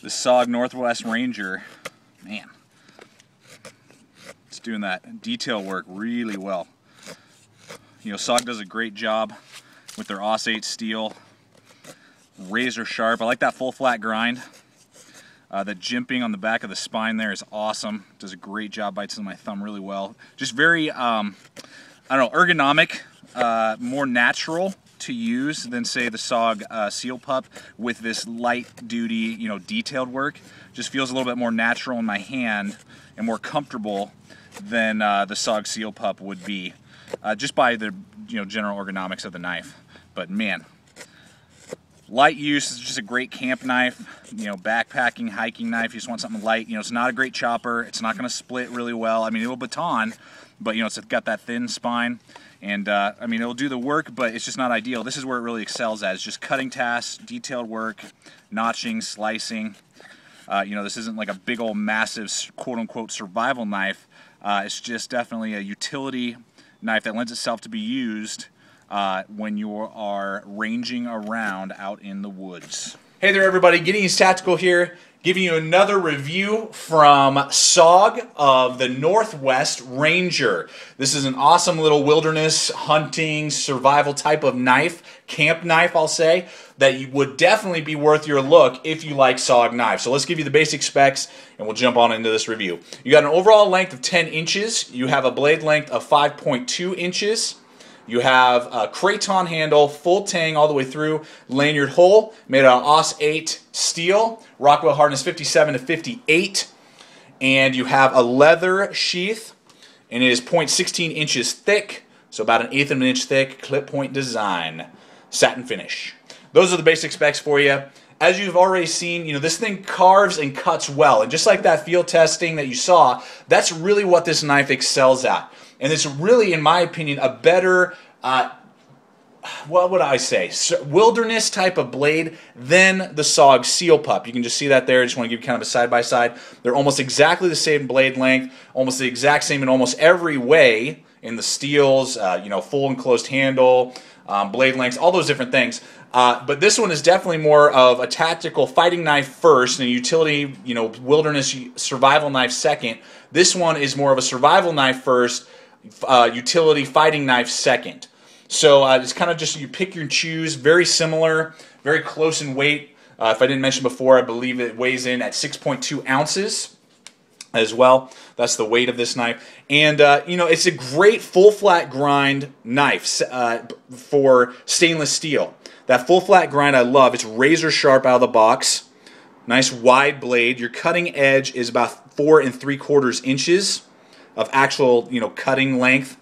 The SOG Northwest Ranger, man, it's doing that detail work really well. You know, SOG does a great job with their AUS-8 steel, razor sharp. I like that full flat grind. The jimping on the back of the spine there is awesome. Does a great job, bites into my thumb really well. Just very, I don't know, ergonomic, more natural to use than say the SOG Seal Pup with this light duty, you know, detailed work. Just feels a little bit more natural in my hand and more comfortable than the SOG Seal Pup would be, just by the, you know, general ergonomics of the knife. But man, light use is just a great camp knife, you know, backpacking, hiking knife. You just want something light. You know, it's not a great chopper. It's not going to split really well. I mean, it will baton, but you know, it's got that thin spine. And I mean, it'll do the work, but it's just not ideal. This is where it really excels at. It's just cutting tasks, detailed work, notching, slicing. You know, this isn't like a big old massive quote-unquote survival knife. It's just definitely a utility knife that lends itself to be used when you are ranging around out in the woods. Hey there everybody, Getting Used Tactical here, giving you another review from SOG of the Northwest Ranger. This is an awesome little wilderness hunting survival type of knife, camp knife I'll say, that would definitely be worth your look if you like SOG knives. So let's give you the basic specs and we'll jump on into this review. You got an overall length of 10 inches, you have a blade length of 5.2 inches, you have a Kraton handle, full tang all the way through, lanyard hole, made out of AUS-8 steel, Rockwell hardness 57 to 58, and you have a leather sheath, and it is 0.16 inches thick, so about 1/8 of an inch thick, clip point design, satin finish. Those are the basic specs for you. As you've already seen, you know, this thing carves and cuts well, and just like that field testing that you saw, that's really what this knife excels at. And it's really, in my opinion, a better, what would I say, wilderness type of blade than the SOG Seal Pup. You can just see that there. I just want to give you kind of a side-by-side. They're almost exactly the same blade length, almost the exact same in almost every way in the steels, you know, full enclosed handle, blade lengths, all those different things. But this one is definitely more of a tactical fighting knife first and a utility, you know, wilderness survival knife second. This one is more of a survival knife first, utility fighting knife second. So it's kind of just you pick your choose, very similar, very close in weight. If I didn't mention before, I believe it weighs in at 6.2 ounces as well. That's the weight of this knife. And, you know, it's a great full flat grind knife for stainless steel. That full flat grind I love. It's razor sharp out of the box. Nice wide blade. Your cutting edge is about 4 3/4 inches of actual, you know, cutting length.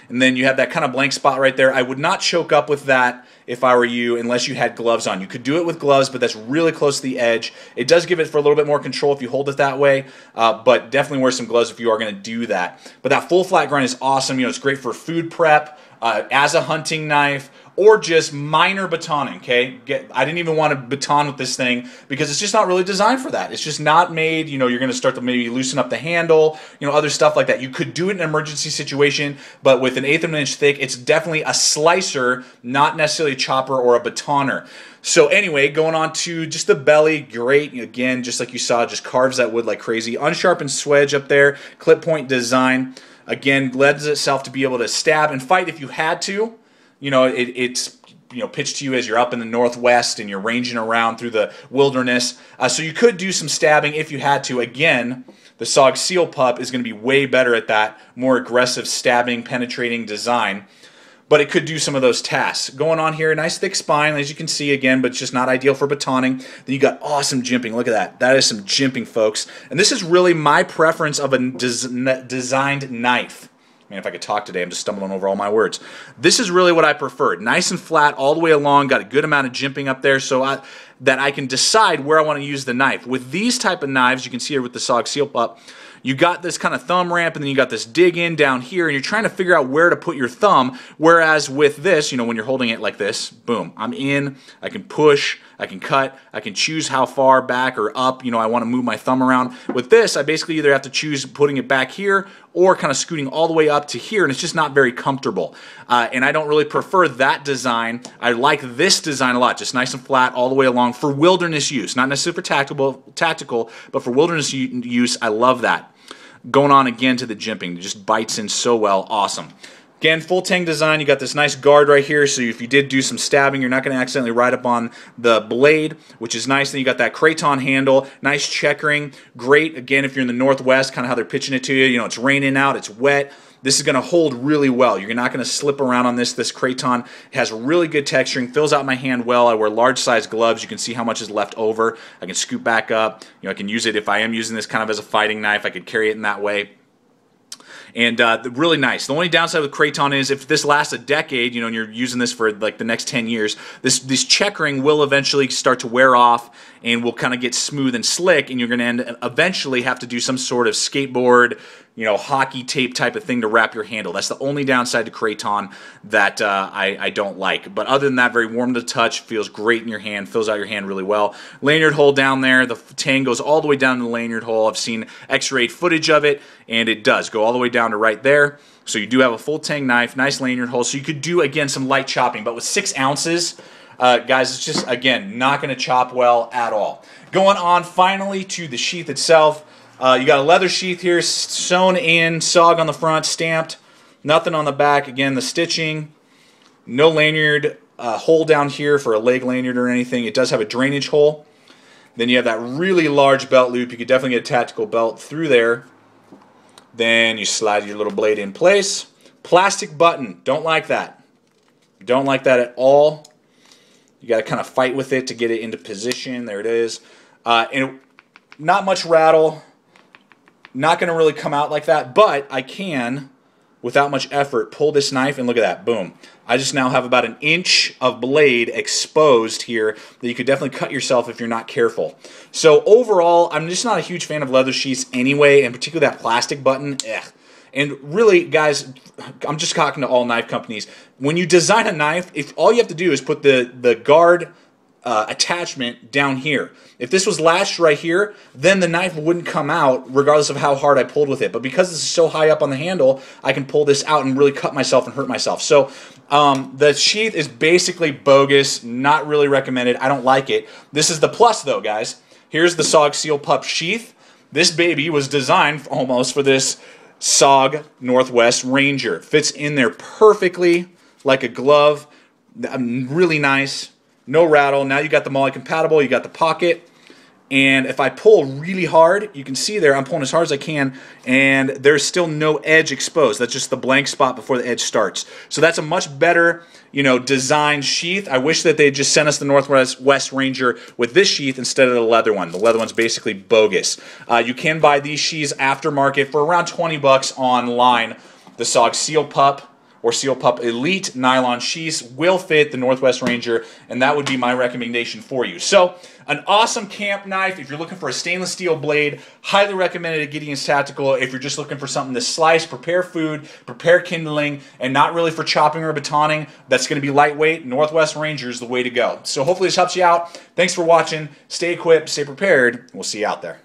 And then you have that kind of blank spot right there. I would not choke up with that if I were you unless you had gloves on. You could do it with gloves, but that's really close to the edge. It does give it for a little bit more control if you hold it that way, but definitely wear some gloves if you are going to do that. But that full flat grind is awesome. You know, it's great for food prep, as a hunting knife, or just minor batoning, okay? I didn't even want to baton with this thing because it's just not really designed for that. It's just not made, you know, you're going to start to maybe loosen up the handle, you know, other stuff like that. You could do it in an emergency situation, but with 1/8 of an inch thick, it's definitely a slicer, not necessarily a chopper or a batoner. So anyway, going on to just the belly, great. Again, just like you saw, just carves that wood like crazy. Unsharpened swedge up there, clip point design. Again, lends itself to be able to stab and fight if you had to. You know, it's you know, pitched to you as you're up in the Northwest and you're ranging around through the wilderness. So you could do some stabbing if you had to. Again, the SOG Seal Pup is going to be way better at that, more aggressive stabbing, penetrating design. But it could do some of those tasks. Going on here, a nice thick spine, as you can see again, but it's just not ideal for batoning. Then you got awesome jimping. Look at that. That is some jimping, folks. And this is really my preference of a designed knife. Man, if I could talk today, I'm just stumbling over all my words. This is really what I prefer. Nice and flat all the way along, got a good amount of jimping up there so that I can decide where I want to use the knife. With these type of knives, you can see here with the SOG Seal Pup, you got this kind of thumb ramp and then you got this dig in down here and you're trying to figure out where to put your thumb, whereas with this, you know, when you're holding it like this, boom, I'm in, I can push, I can cut, I can choose how far back or up, you know, I want to move my thumb around. With this, I basically either have to choose putting it back here or kind of scooting all the way up to here, and it's just not very comfortable. And I don't really prefer that design. I like this design a lot, just nice and flat all the way along for wilderness use, not necessarily for tactical, but for wilderness use, I love that. Going on again to the jimping, it just bites in so well, awesome. Again, full tang design, you got this nice guard right here, so if you did do some stabbing, you're not going to accidentally ride up on the blade, which is nice. Then you got that Kraton handle, nice checkering, great, again, if you're in the Northwest, kind of how they're pitching it to you, you know, it's raining out, it's wet. This is going to hold really well. You're not going to slip around on this. This Kraton has really good texturing, fills out my hand well. I wear large size gloves. You can see how much is left over. I can scoop back up. You know, I can use it if I am using this kind of as a fighting knife. I could carry it in that way. And really nice. The only downside with Kraton is if this lasts a decade, you know, and you're using this for like the next 10 years, this checkering will eventually start to wear off and will kind of get smooth and slick, and you're going to eventually have to do some sort of skateboard, you know, hockey tape type of thing to wrap your handle. That's the only downside to Kraton that I don't like. But other than that, very warm to touch, feels great in your hand, fills out your hand really well. Lanyard hole down there, the tang goes all the way down to the lanyard hole. I've seen x-rayed footage of it, and it does go all the way down to right there. So you do have a full tang knife, nice lanyard hole. So you could do, again, some light chopping. But with 6 ounces, guys, it's just, again, not going to chop well at all. Going on finally to the sheath itself. You got a leather sheath here, sewn in, SOG on the front, stamped, nothing on the back. Again, the stitching, no lanyard hole down here for a leg lanyard or anything. It does have a drainage hole. Then you have that really large belt loop. You could definitely get a tactical belt through there. Then you slide your little blade in place. Plastic button, don't like that. Don't like that at all. You got to kind of fight with it to get it into position. There it is. And not much rattle. Not going to really come out like that, but I can, without much effort, pull this knife, and look at that, boom. I just now have about 1 inch of blade exposed here that you could definitely cut yourself if you're not careful. So overall, I'm just not a huge fan of leather sheaths anyway, and particularly that plastic button, ugh. And really, guys, I'm just talking to all knife companies. When you design a knife, if all you have to do is put the guard attachment down here. If this was latched right here, then the knife wouldn't come out regardless of how hard I pulled with it. But because this is so high up on the handle, I can pull this out and really cut myself and hurt myself. So the sheath is basically bogus, not really recommended. I don't like it. This is the plus though, guys. Here's the SOG Seal Pup sheath. This baby was designed almost for this SOG Northwest Ranger. Fits in there perfectly like a glove. Really nice. No rattle. Now you got the MOLLE compatible. You got the pocket. And if I pull really hard, you can see there I'm pulling as hard as I can, and there's still no edge exposed. That's just the blank spot before the edge starts. So that's a much better, you know, designed sheath. I wish that they just sent us the Northwest Ranger with this sheath instead of the leather one. The leather one's basically bogus. You can buy these sheaths aftermarket for around 20 bucks online. The SOG Seal Pup or Seal Pup Elite nylon sheaths will fit the Northwest Ranger, and that would be my recommendation for you. So, an awesome camp knife. If you're looking for a stainless steel blade, highly recommended at Gideon's Tactical. If you're just looking for something to slice, prepare food, prepare kindling, and not really for chopping or batoning, that's going to be lightweight, Northwest Ranger is the way to go. So hopefully this helps you out. Thanks for watching. Stay equipped, stay prepared. We'll see you out there.